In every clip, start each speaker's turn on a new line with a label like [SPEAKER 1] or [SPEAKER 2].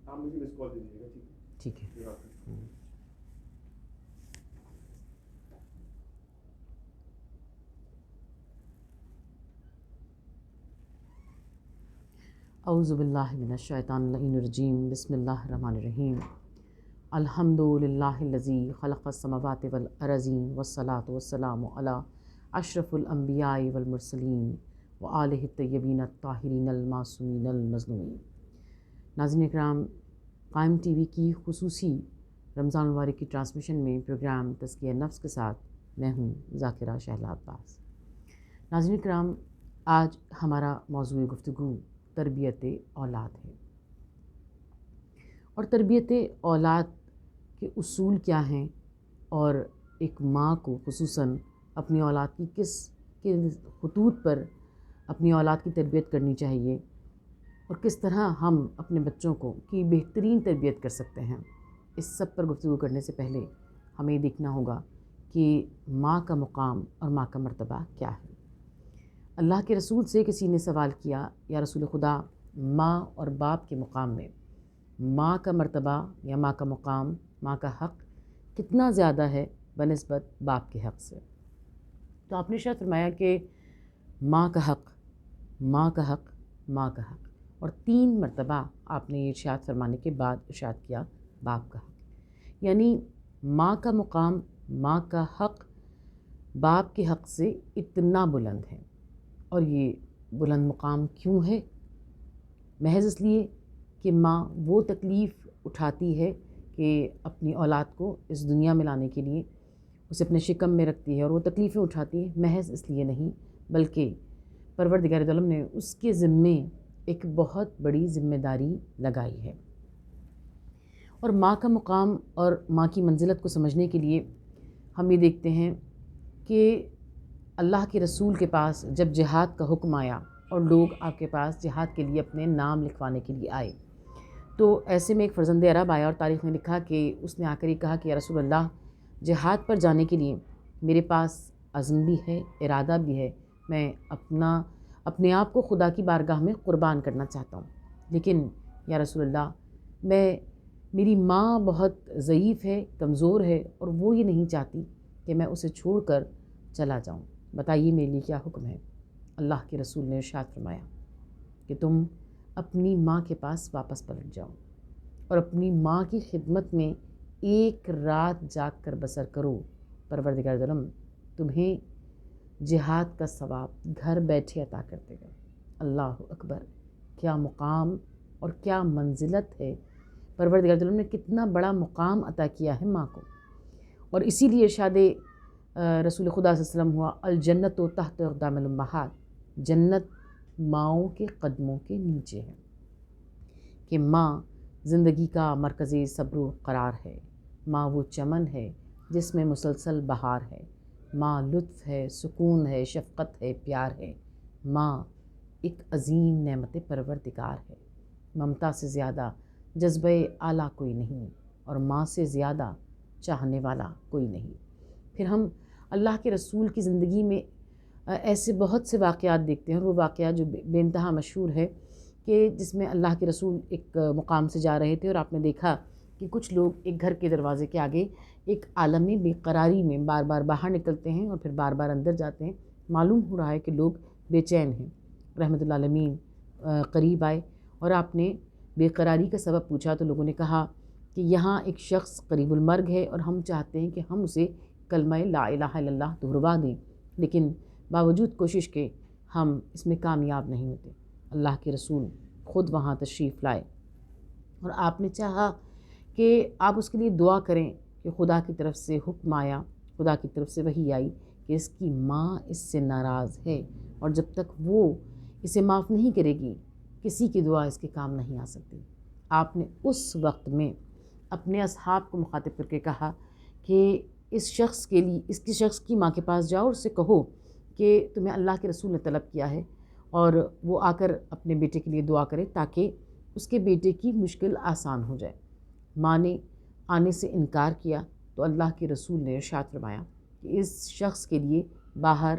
[SPEAKER 1] آپ مجھے مس کال دیجیے گا.
[SPEAKER 2] ٹھیک ہے. اعوذ باللہ من الشیطان اللعین الرجیم. بسم اللہ الرحمن الرحیم. الحمد للہ الذی خلق السماوات والارضین والصلاۃ والسلام علی اشرف الانبیاء والمرسلین وآلہ الطیبین الطاہرین المعصومین المظلومین. ناظرین اکرام، قائم ٹی وی کی خصوصی رمضان المبارک کی ٹرانسمیشن میں پروگرام تزکیہ نفس کے ساتھ میں ہوں ذاکرہ شہلا عباس. ناظرین اکرام، آج ہمارا موضوع گفتگو تربیت اولاد ہے. اور تربیت اولاد کے اصول کیا ہیں، اور ایک ماں کو خصوصاً اپنی اولاد کی کس کے خطوط پر اپنی اولاد کی تربیت کرنی چاہیے، اور کس طرح ہم اپنے بچوں کو کی بہترین تربیت کر سکتے ہیں. اس سب پر گفتگو کرنے سے پہلے ہمیں یہ دیکھنا ہوگا کہ ماں کا مقام اور ماں کا مرتبہ کیا ہے. اللہ کے رسول سے کسی نے سوال کیا، یا رسول خدا، ماں اور باپ کے مقام میں ماں کا مرتبہ یا ماں کا مقام، ماں کا حق کتنا زیادہ ہے بنسبت باپ کے حق سے؟ تو آپ نے ارشاد فرمایا کہ ماں کا حق، ماں کا حق، ماں کا حق، اور 3 مرتبہ آپ نے یہ ارشاد فرمانے کے بعد ارشاد کیا باپ کا حق. یعنی ماں کا مقام، ماں کا حق باپ کے حق سے اتنا بلند ہے. اور یہ بلند مقام کیوں ہے؟ محض اس لیے کہ ماں وہ تکلیف اٹھاتی ہے کہ اپنی اولاد کو اس دنیا میں لانے کے لیے اسے اپنے شکم میں رکھتی ہے، اور وہ تکلیفیں اٹھاتی ہے محض اس لیے نہیں، بلکہ پروردگار عالم نے اس کے ذمے ایک بہت بڑی ذمہ داری لگائی ہے. اور ماں کا مقام اور ماں کی منزلت کو سمجھنے کے لیے ہم یہ دیکھتے ہیں کہ اللہ کے رسول کے پاس جب جہاد کا حکم آیا اور لوگ آپ کے پاس جہاد کے لیے اپنے نام لکھوانے کے لیے آئے، تو ایسے میں ایک فرزند عرب آیا، اور تاریخ نے لکھا کہ اس نے آ کر یہ کہا کہ یا رسول اللہ، جہاد پر جانے کے لیے میرے پاس عزم بھی ہے، ارادہ بھی ہے، میں اپنے آپ کو خدا کی بارگاہ میں قربان کرنا چاہتا ہوں، لیکن یا رسول اللہ، میری ماں بہت ضعیف ہے، کمزور ہے، اور وہ یہ نہیں چاہتی کہ میں اسے چھوڑ کر چلا جاؤں. بتائیے میرے لیے کیا حکم ہے؟ اللہ کے رسول نے ارشاد فرمایا کہ تم اپنی ماں کے پاس واپس پلٹ جاؤ اور اپنی ماں کی خدمت میں 1 رات جاگ کر بسر کرو. پروردگار عالم تمہیں جہاد کا ثواب گھر بیٹھے عطا کر دے گا. اللہ اکبر! کیا مقام اور کیا منزلت ہے! پروردگار عالم نے کتنا بڑا مقام عطا کیا ہے ماں کو. اور اسی لیے ارشاد رسول خدا صلی اللہ علیہ وسلم ہوا، الجنت و تحت اقدام الامہات، جنت ماؤں کے قدموں کے نیچے ہے. کہ ماں زندگی کا مرکز صبر و قرار ہے. ماں وہ چمن ہے جس میں مسلسل بہار ہے. ماں لطف ہے، سکون ہے، شفقت ہے، پیار ہے. ماں ایک عظیم نعمت پروردگار ہے. ممتا سے زیادہ جذبہ اعلیٰ کوئی نہیں، اور ماں سے زیادہ چاہنے والا کوئی نہیں. پھر ہم اللہ کے رسول کی زندگی میں ایسے بہت سے واقعات دیکھتے ہیں، اور وہ واقعہ جو بے انتہا مشہور ہے کہ جس میں اللہ کے رسول ایک مقام سے جا رہے تھے، اور آپ نے دیکھا کہ کچھ لوگ ایک گھر کے دروازے کے آگے ایک عالم بے قراری میں بار بار باہر نکلتے ہیں اور پھر بار بار اندر جاتے ہیں. معلوم ہو رہا ہے کہ لوگ بے چین ہیں. رحمت اللہ عالمین قریب آئے اور آپ نے بے قراری کا سبب پوچھا، تو لوگوں نے کہا کہ یہاں ایک شخص قریب المرگ ہے اور ہم چاہتے ہیں کہ ہم اسے کلمہ لا الہ الا اللہ دہروا دیں، لیکن باوجود کوشش کے ہم اس میں کامیاب نہیں ہوتے. اللہ کے رسول خود وہاں تشریف لائے، اور آپ نے چاہا کہ آپ اس کے لیے دعا کریں کہ خدا کی طرف سے حکم آیا، خدا کی طرف سے وحی آئی کہ اس کی ماں اس سے ناراض ہے، اور جب تک وہ اسے معاف نہیں کرے گی کسی کی دعا اس کے کام نہیں آ سکتی. آپ نے اس وقت میں اپنے اصحاب کو مخاطب کر کے کہا کہ اس شخص کی ماں کے پاس جاؤ اور اسے کہو کہ تمہیں اللہ کے رسول نے طلب کیا ہے، اور وہ آ کر اپنے بیٹے کے لیے دعا کرے تاکہ اس کے بیٹے کی مشکل آسان ہو جائے. ماں نے آنے سے انکار کیا تو اللہ کے رسول نے ارشاد فرمایا کہ اس شخص کے لیے باہر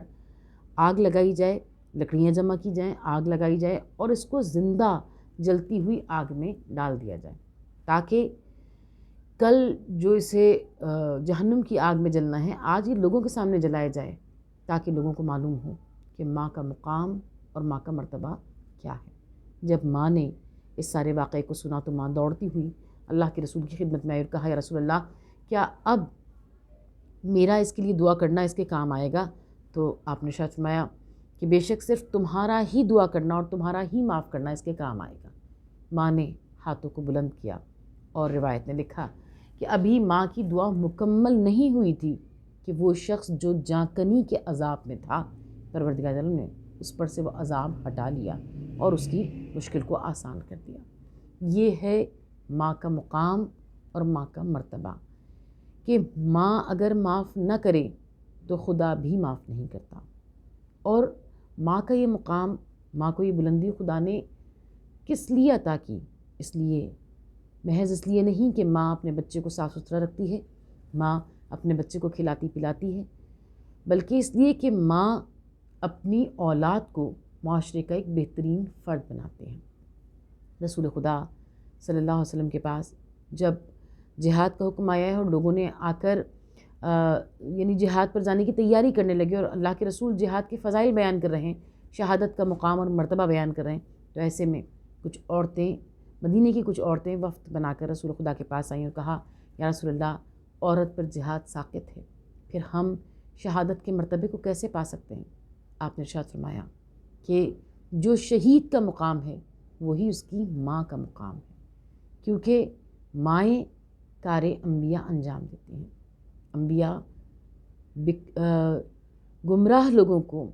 [SPEAKER 2] آگ لگائی جائے، لکڑیاں جمع کی جائیں، آگ لگائی جائے، اور اس کو زندہ جلتی ہوئی آگ میں ڈال دیا جائے. تاکہ کل جو اسے جہنم کی آگ میں جلنا ہے آج یہ لوگوں کے سامنے جلایا جائے، تاکہ لوگوں کو معلوم ہو کہ ماں کا مقام اور ماں کا مرتبہ کیا ہے۔ جب ماں نے اس سارے واقعے کو سنا تو ماں دوڑتی ہوئی اللہ کے رسول کی خدمت میں آئی اور کہا، یا رسول اللہ، کیا اب میرا اس کے لیے دعا کرنا اس کے کام آئے گا؟ تو آپ نے ارشاد فرمایا کہ بے شک صرف تمہارا ہی دعا کرنا اور تمہارا ہی معاف کرنا اس کے کام آئے گا۔ ماں نے ہاتھوں کو بلند کیا اور روایت نے لکھا کہ ابھی ماں کی دعا مکمل نہیں ہوئی تھی کہ وہ شخص جو جانکنی کے عذاب میں تھا، پروردگار عالم نے اس پر سے وہ عذاب ہٹا لیا اور اس کی مشکل کو آسان کر دیا۔ یہ ہے ماں کا مقام اور ماں کا مرتبہ، کہ ماں اگر معاف نہ کرے تو خدا بھی معاف نہیں کرتا۔ اور ماں کا یہ مقام، ماں کو یہ بلندی خدا نے کس لیے عطا کی؟ محض اس لیے نہیں کہ ماں اپنے بچے کو صاف ستھرا رکھتی ہے، ماں اپنے بچے کو کھلاتی پلاتی ہے، بلکہ اس لیے کہ ماں اپنی اولاد کو معاشرے کا ایک بہترین فرد بناتے ہیں۔ رسول خدا صلی اللہ علیہ وسلم کے پاس جب جہاد کا حکم آیا ہے اور لوگوں نے آ کر یعنی جہاد پر جانے کی تیاری کرنے لگے اور اللہ کے رسول جہاد کے فضائل بیان کر رہے ہیں، شہادت کا مقام اور مرتبہ بیان کر رہے ہیں، تو ایسے میں کچھ عورتیں، مدینے کی کچھ عورتیں وفد بنا کر رسول خدا کے پاس آئیں اور کہا، یا رسول اللہ، عورت پر جہاد ساقط ہے، پھر ہم شہادت کے مرتبے کو کیسے پا سکتے ہیں؟ آپ نے ارشاد فرمایا کہ جو شہید کا مقام ہے وہی اس کی ماں کا مقام ہے، کیونکہ مائیں کار انبیاء انجام دیتی ہیں۔ انبیاء گمراہ لوگوں کو،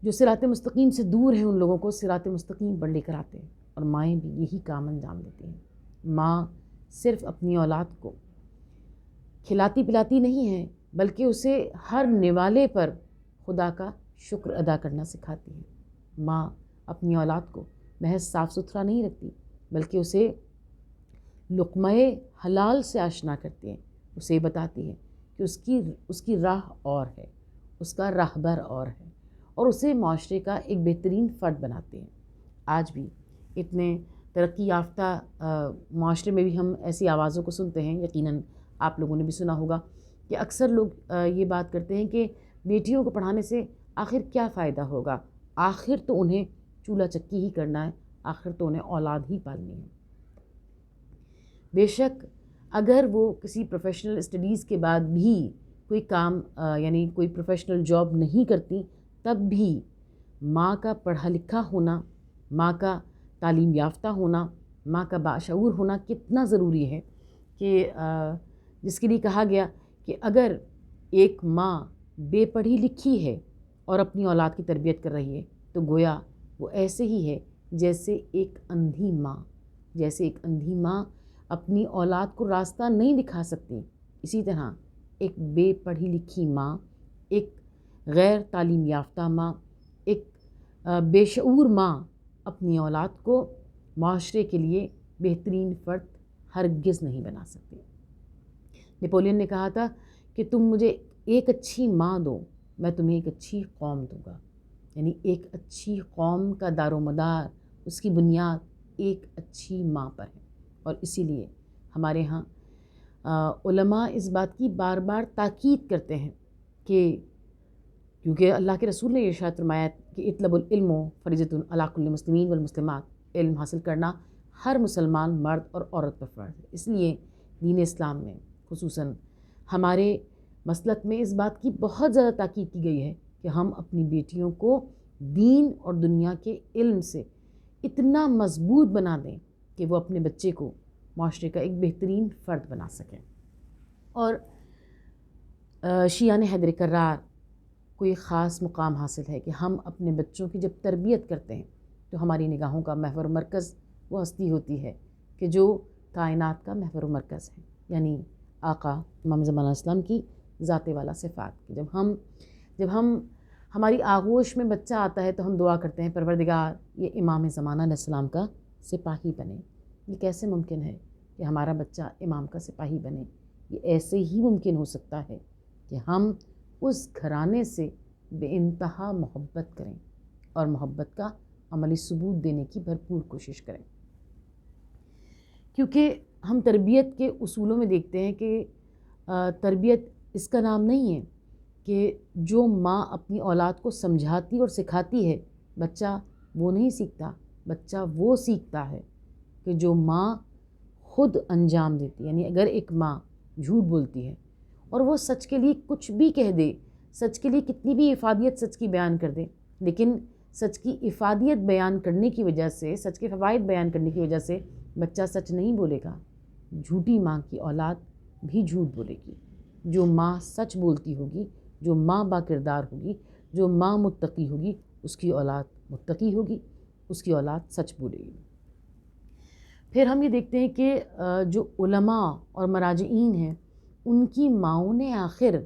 [SPEAKER 2] جو صراط مستقیم سے دور ہیں، ان لوگوں کو صراط مستقیم پر لے کر آتے ہیں، اور مائیں بھی یہی کام انجام دیتی ہیں۔ ماں صرف اپنی اولاد کو کھلاتی پلاتی نہیں ہے، بلکہ اسے ہر نوالے پر خدا کا شکر ادا کرنا سکھاتی ہے۔ ماں اپنی اولاد کو محض صاف ستھرا نہیں رکھتی، بلکہ اسے لقمہ حلال سے آشنا کرتی ہے، اسے بتاتی ہے کہ اس کی راہ اور ہے، اس کا راہبر اور ہے، اور اسے معاشرے کا ایک بہترین فرد بناتے ہیں۔ آج بھی اتنے ترقی یافتہ معاشرے میں بھی ہم ایسی آوازوں کو سنتے ہیں، یقیناً آپ لوگوں نے بھی سنا ہوگا کہ اکثر لوگ یہ بات کرتے ہیں کہ بیٹیوں کو پڑھانے سے آخر کیا فائدہ ہوگا، آخر تو انہیں چولہا چکی ہی کرنا ہے، آخر تو انہیں اولاد ہی پالنی ہے۔ بے شک اگر وہ کسی پروفیشنل اسٹڈیز کے بعد بھی کوئی کام یعنی کوئی پروفیشنل جاب نہیں کرتی، تب بھی ماں کا پڑھا لکھا ہونا، ماں کا تعلیم یافتہ ہونا، ماں کا باشعور ہونا کتنا ضروری ہے، کہ جس کے لیے کہا گیا کہ اگر ایک ماں بے پڑھی لکھی ہے اور اپنی اولاد کی تربیت کر رہی ہے تو گویا وہ ایسے ہی ہے جیسے ایک اندھی ماں اپنی اولاد کو راستہ نہیں دکھا سکتی، اسی طرح ایک بے پڑھی لکھی ماں، ایک غیر تعلیم یافتہ ماں، ایک بے شعور ماں اپنی اولاد کو معاشرے کے لیے بہترین فرد ہرگز نہیں بنا سکتی۔ نیپولین نے کہا تھا کہ تم مجھے ایک اچھی ماں دو، میں تمہیں ایک اچھی قوم دوں گا، یعنی ایک اچھی قوم کا دار و مدار، اس کی بنیاد ایک اچھی ماں پر ہے۔ اور اسی لیے ہمارے ہاں علماء اس بات کی بار بار تاکید کرتے ہیں کہ کیونکہ اللہ کے رسول نے ارشاد فرمایا کہ اطلب العلم فریضۃ علی کل المسلمین والمسلمات، علم حاصل کرنا ہر مسلمان مرد اور عورت پر فرض ہے۔ اس لیے دین اسلام میں خصوصاً ہمارے مسلک میں اس بات کی بہت زیادہ تاکید کی گئی ہے کہ ہم اپنی بیٹیوں کو دین اور دنیا کے علم سے اتنا مضبوط بنا دیں کہ وہ اپنے بچے کو معاشرے کا ایک بہترین فرد بنا سکیں۔ اور شیعان حیدر کرار کو ایک خاص مقام حاصل ہے کہ ہم اپنے بچوں کی جب تربیت کرتے ہیں تو ہماری نگاہوں کا محور و مرکز وہ ہستی ہوتی ہے کہ جو کائنات کا محور و مرکز ہے، یعنی آقا امام زمانہ اسلام کی ذات والا صفات کی۔ جب ہم ہماری آغوش میں بچہ آتا ہے تو ہم دعا کرتے ہیں، پروردگار یہ امام زمانہ علیہ السلام کا سپاہی بنے۔ یہ کیسے ممکن ہے کہ ہمارا بچہ امام کا سپاہی بنے؟ یہ ایسے ہی ممکن ہو سکتا ہے کہ ہم اس گھرانے سے بے انتہا محبت کریں اور محبت کا عملی ثبوت دینے کی بھرپور کوشش کریں، کیونکہ ہم تربیت کے اصولوں میں دیکھتے ہیں کہ تربیت اس کا نام نہیں ہے کہ جو ماں اپنی اولاد کو سمجھاتی اور سکھاتی ہے بچہ وہ نہیں سیکھتا، بچہ وہ سیکھتا ہے کہ جو ماں خود انجام دیتی ہے۔ یعنی اگر ایک ماں جھوٹ بولتی ہے اور وہ سچ کے لیے کچھ بھی کہہ دے، سچ کے لیے کتنی بھی افادیت سچ کی بیان کر دے، لیکن سچ کی افادیت بیان کرنے کی وجہ سے، سچ کے فوائد بیان کرنے کی وجہ سے بچہ سچ نہیں بولے گا، جھوٹی ماں کی اولاد بھی جھوٹ بولے گی۔ جو ماں سچ بولتی ہوگی، جو ماں با کردار ہوگی، جو ماں متقی ہوگی، اس کی اولاد متقی ہوگی، اس کی اولاد سچ بولے گی۔ پھر ہم یہ دیکھتے ہیں کہ جو علماء اور مراجعین ہیں ان کی ماؤں نے آخر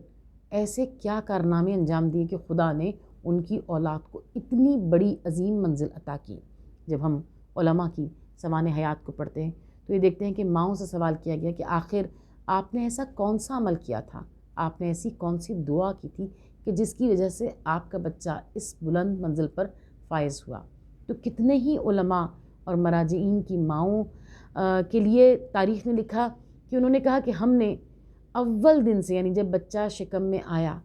[SPEAKER 2] ایسے کیا کارنامے انجام دیے کہ خدا نے ان کی اولاد کو اتنی بڑی عظیم منزل عطا کی۔ جب ہم علماء کی سوانح حیات کو پڑھتے ہیں تو یہ دیکھتے ہیں کہ ماؤں سے سوال کیا گیا کہ آخر آپ نے ایسا کون سا عمل کیا تھا، آپ نے ایسی کون سی دعا کی تھی کہ جس کی وجہ سے آپ کا بچہ اس بلند منزل پر فائز ہوا۔ تو کتنے ہی علماء اور مراجعین کی ماؤں کے لیے تاریخ نے لکھا کہ انہوں نے کہا کہ ہم نے اول دن سے، یعنی جب بچہ شکم میں آیا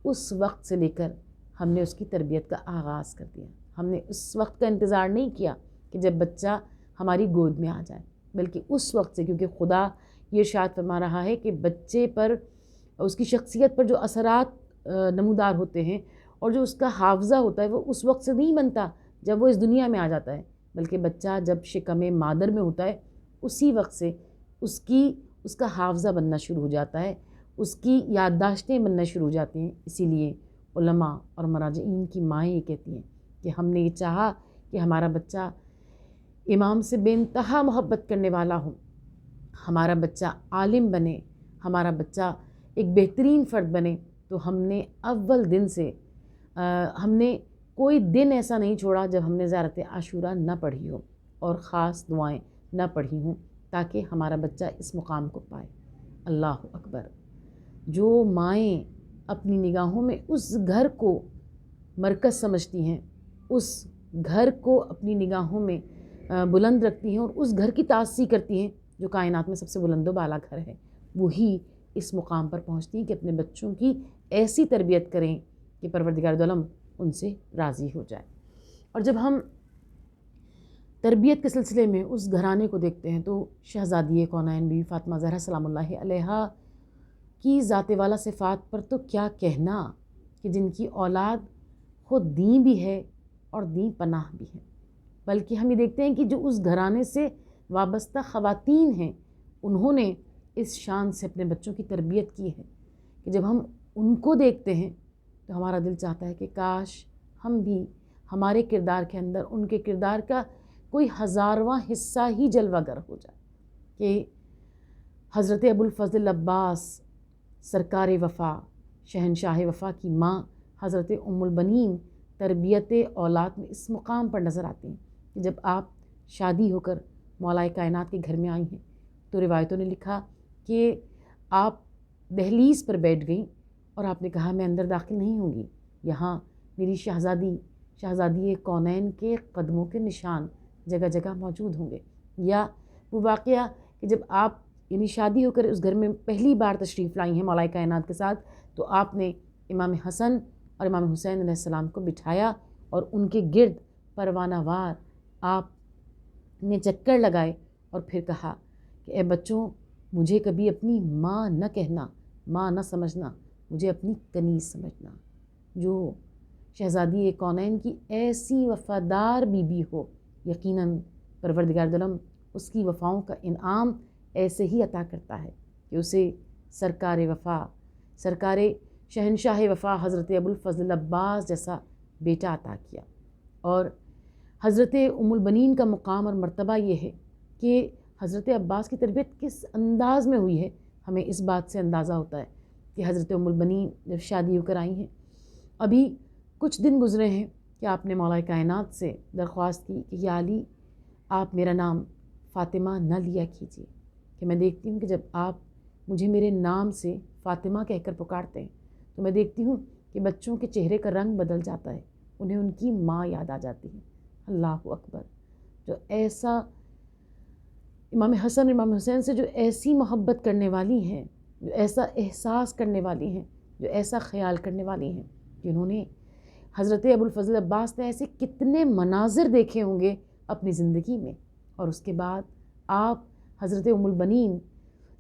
[SPEAKER 2] اس وقت سے لے کر ہم نے اس کی تربیت کا آغاز کر دیا۔ ہم نے اس وقت کا انتظار نہیں کیا کہ جب بچہ ہماری گود میں آ جائے، بلکہ اس وقت سے، کیونکہ خدا یہ ارشاد فرما رہا ہے کہ بچے پر، اس کی شخصیت پر جو اثرات نمودار ہوتے ہیں اور جو اس کا حافظہ ہوتا ہے وہ اس وقت سے نہیں بنتا جب وہ اس دنیا میں آ جاتا ہے، بلکہ بچہ جب شکم مادر میں ہوتا ہے اسی وقت سے اس کا حافظہ بننا شروع ہو جاتا ہے، اس کی یادداشتیں بننا شروع ہو جاتی ہیں۔ اسی لیے علماء اور مراجعین کی مائیں یہ کہتی ہیں کہ ہم نے یہ چاہا کہ ہمارا بچہ امام سے بے انتہا محبت کرنے والا ہو، ہمارا بچہ عالم بنے، ہمارا بچہ ایک بہترین فرد بنے، تو ہم نے اول دن سے ہم نے کوئی دن ایسا نہیں چھوڑا جب ہم نے زیارت عاشورہ نہ پڑھی ہو اور خاص دعائیں نہ پڑھی ہوں تاکہ ہمارا بچہ اس مقام کو پائے۔ اللہ اکبر! جو مائیں اپنی نگاہوں میں اس گھر کو مرکز سمجھتی ہیں، اس گھر کو اپنی نگاہوں میں بلند رکھتی ہیں اور اس گھر کی تاسیس کرتی ہیں جو کائنات میں سب سے بلند و بالا گھر ہے، وہی اس مقام پر پہنچتی ہیں کہ اپنے بچوں کی ایسی تربیت کریں کہ پروردگار دو عالم ان سے راضی ہو جائے۔ اور جب ہم تربیت کے سلسلے میں اس گھرانے کو دیکھتے ہیں تو شہزادی کونین بی فاطمہ زہرا سلام اللہ علیہا کی ذات والا صفات پر تو کیا کہنا، کہ جن کی اولاد خود دین بھی ہے اور دین پناہ بھی ہے، بلکہ ہم یہ دیکھتے ہیں کہ جو اس گھرانے سے وابستہ خواتین ہیں انہوں نے اس شان سے اپنے بچوں کی تربیت کی ہے کہ جب ہم ان کو دیکھتے ہیں تو ہمارا دل چاہتا ہے کہ کاش ہم بھی ہمارے کردار کے اندر ان کے کردار کا کوئی ہزارواں حصہ ہی جلوہ گر ہو جائے، کہ حضرت ابوالفضل عباس سرکار وفا، شہنشاہ وفا کی ماں حضرت ام البنین تربیت اولاد میں اس مقام پر نظر آتی ہیں کہ جب آپ شادی ہو کر مولائے کائنات کے گھر میں آئی ہیں تو روایتوں نے لکھا کہ آپ دہلیز پر بیٹھ گئیں اور آپ نے کہا میں اندر داخل نہیں ہوں گی، یہاں میری شہزادی کونین کے قدموں کے نشان جگہ جگہ موجود ہوں گے۔ یا وہ واقعہ کہ جب آپ یعنی شادی ہو کر اس گھر میں پہلی بار تشریف لائی ہیں مولائے کائنات کے ساتھ، تو آپ نے امام حسن اور امام حسین علیہ السلام کو بٹھایا اور ان کے گرد پروانہ وار آپ نے چکر لگائے اور پھر کہا کہ اے بچوں، مجھے کبھی اپنی ماں نہ کہنا، ماں نہ سمجھنا، مجھے اپنی کنیز سمجھنا۔ جو شہزادی کونین کی ایسی وفادار بیوی ہو، یقیناً پروردگار عالم اس کی وفاؤں کا انعام ایسے ہی عطا کرتا ہے کہ اسے سرکار وفا، سرکار شہنشاہ وفا حضرت ابوالفضل عباس جیسا بیٹا عطا کیا۔ اور حضرت ام البنین کا مقام اور مرتبہ یہ ہے کہ حضرت عباس کی تربیت کس انداز میں ہوئی ہے، ہمیں اس بات سے اندازہ ہوتا ہے کہ حضرت ام البنین جب شادی ہو کر آئی ہیں، ابھی کچھ دن گزرے ہیں کہ آپ نے مولا کائنات سے درخواست کی کہ یا علی آپ میرا نام فاطمہ نہ لیا کیجیے، کہ میں دیکھتی ہوں کہ جب آپ مجھے میرے نام سے فاطمہ کہہ کر پکارتے ہیں تو میں دیکھتی ہوں کہ بچوں کے چہرے کا رنگ بدل جاتا ہے، انہیں ان کی ماں یاد آ جاتی ہے۔ اللہ اکبر! جو ایسا امام حسن اور امام حسین سے جو ایسی محبت کرنے والی ہیں، جو ایسا احساس کرنے والی ہیں، جو ایسا خیال کرنے والی ہیں، جنہوں نے حضرت ابوالفضل عباس نے ایسے کتنے مناظر دیکھے ہوں گے اپنی زندگی میں، اور اس کے بعد آپ حضرت ام البنین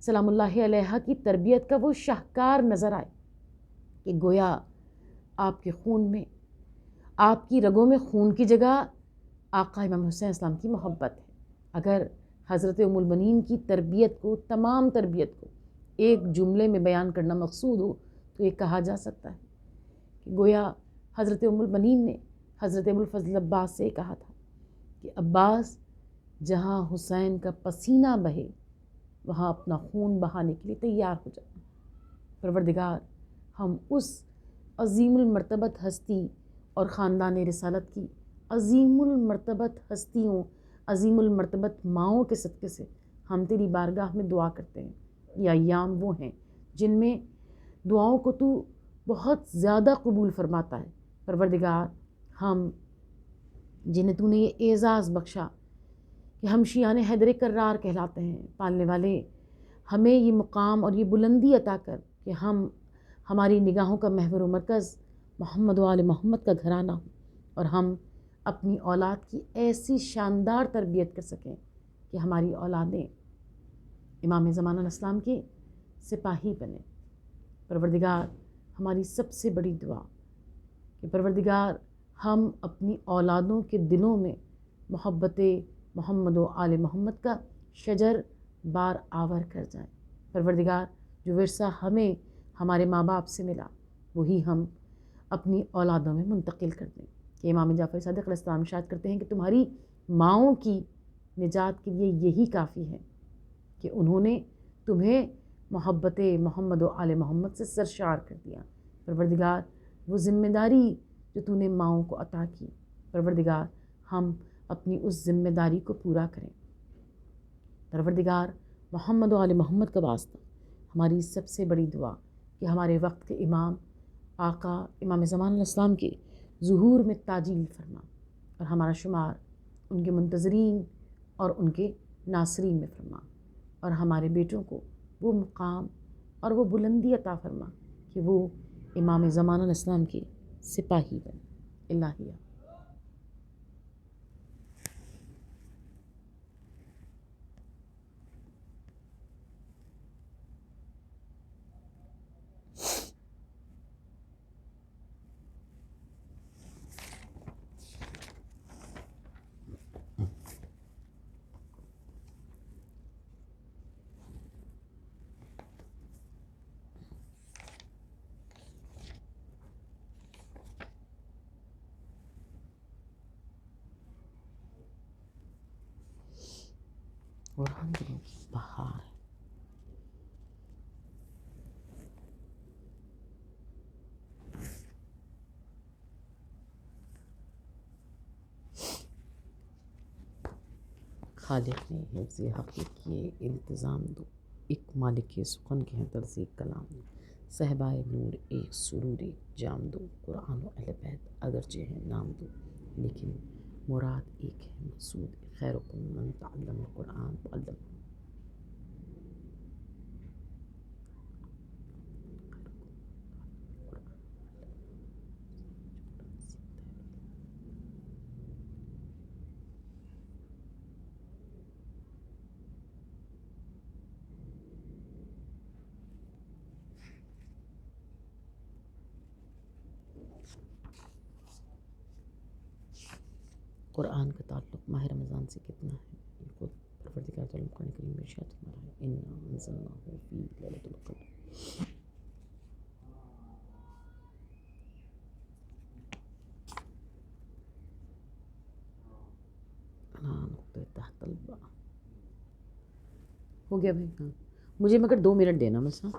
[SPEAKER 2] سلام اللہ علیہا کی تربیت کا وہ شاہکار نظر آئے کہ گویا آپ کے خون میں، آپ کی رگوں میں خون کی جگہ آقا امام حسین اسلام کی محبت ہے۔ اگر حضرت ام البنین کی تربیت کو، تمام تربیت کو ایک جملے میں بیان کرنا مقصود ہو تو یہ کہا جا سکتا ہے کہ گویا حضرت ام البنین نے حضرت ابوالفضل عباس سے کہا تھا کہ عباس، جہاں حسین کا پسینہ بہے وہاں اپنا خون بہانے کے لیے تیار ہو جانا۔ پروردگار، ہم اس عظیم المرتبت ہستی اور خاندان رسالت کی عظیم المرتبت ہستیوں، عظیم المرتبت ماؤں کے صدقے سے ہم تیری بارگاہ میں دعا کرتے ہیں۔ یہ ایام وہ ہیں جن میں دعاؤں کو تو بہت زیادہ قبول فرماتا ہے۔ پروردگار، ہم جنہیں تو نے یہ اعزاز بخشا کہ ہم شیعان حیدر کرار کہلاتے ہیں، پالنے والے، ہمیں یہ مقام اور یہ بلندی عطا کر کہ ہماری نگاہوں کا محور و مرکز محمد و آل محمد کا گھرانہ ہو، اور ہم اپنی اولاد کی ایسی شاندار تربیت کر سکیں کہ ہماری اولادیں امام زمان الاسلام کے سپاہی بنیں۔ پروردگار، ہماری سب سے بڑی دعا کہ پروردگار، ہم اپنی اولادوں کے دلوں میں محبت محمد و آل محمد کا شجر بار آور کر جائیں۔ پروردگار، جو ورثہ ہمیں ہمارے ماں باپ سے ملا وہی ہم اپنی اولادوں میں منتقل کر دیں۔ کہ امام جعفر صادق علیہ السلام ارشاد کرتے ہیں کہ تمہاری ماؤں کی نجات کے لیے یہی کافی ہے کہ انہوں نے تمہیں محبت محمد و آل محمد سے سرشار کر دیا۔ پروردگار، وہ ذمہ داری جو تو نے ماؤں کو عطا کی، پروردگار ہم اپنی اس ذمہ داری کو پورا کریں۔ پروردگار، محمد و آل محمد کا واسطہ ہماری سب سے بڑی دعا کہ ہمارے وقت کے امام آقا امام زمان علیہ السلام کے ظہور میں تعجیل فرما، اور ہمارا شمار ان کے منتظرین اور ان کے ناصرین میں فرما، اور ہمارے بیٹوں کو وہ مقام اور وہ بلندی عطا فرما کہ وہ امام زمان علیہ السلام کے سپاہی بن۔ الہیہ۔ قرآن کی بہار۔ خالق نے حفظ حقیق کیے التزام دو، ایک مالک سخن کے ہیں طرز کلام دو، صحبائے نور ایک سرور ایک جام دو، قرآن و اہل بیت اگرچہ ہیں نام دو، لیکن مراد ایک ہے مقصود، خیرکم من تعلم القرآن وعلمہ۔ قرآن کا تعلق ماہ رمضان سے کتنا ہے؟ یہ خود پروردگار تعالیٰ قرآن کریم میں ارشاد فرما رہا ہے، انا انزلناہ فی لیلۃ القدر۔ انا نقطہ تحت الباء۔ ہو گیا بھائی؟ ہاں، مجھے مگر 2 منٹ دینا بس۔ ہاں۔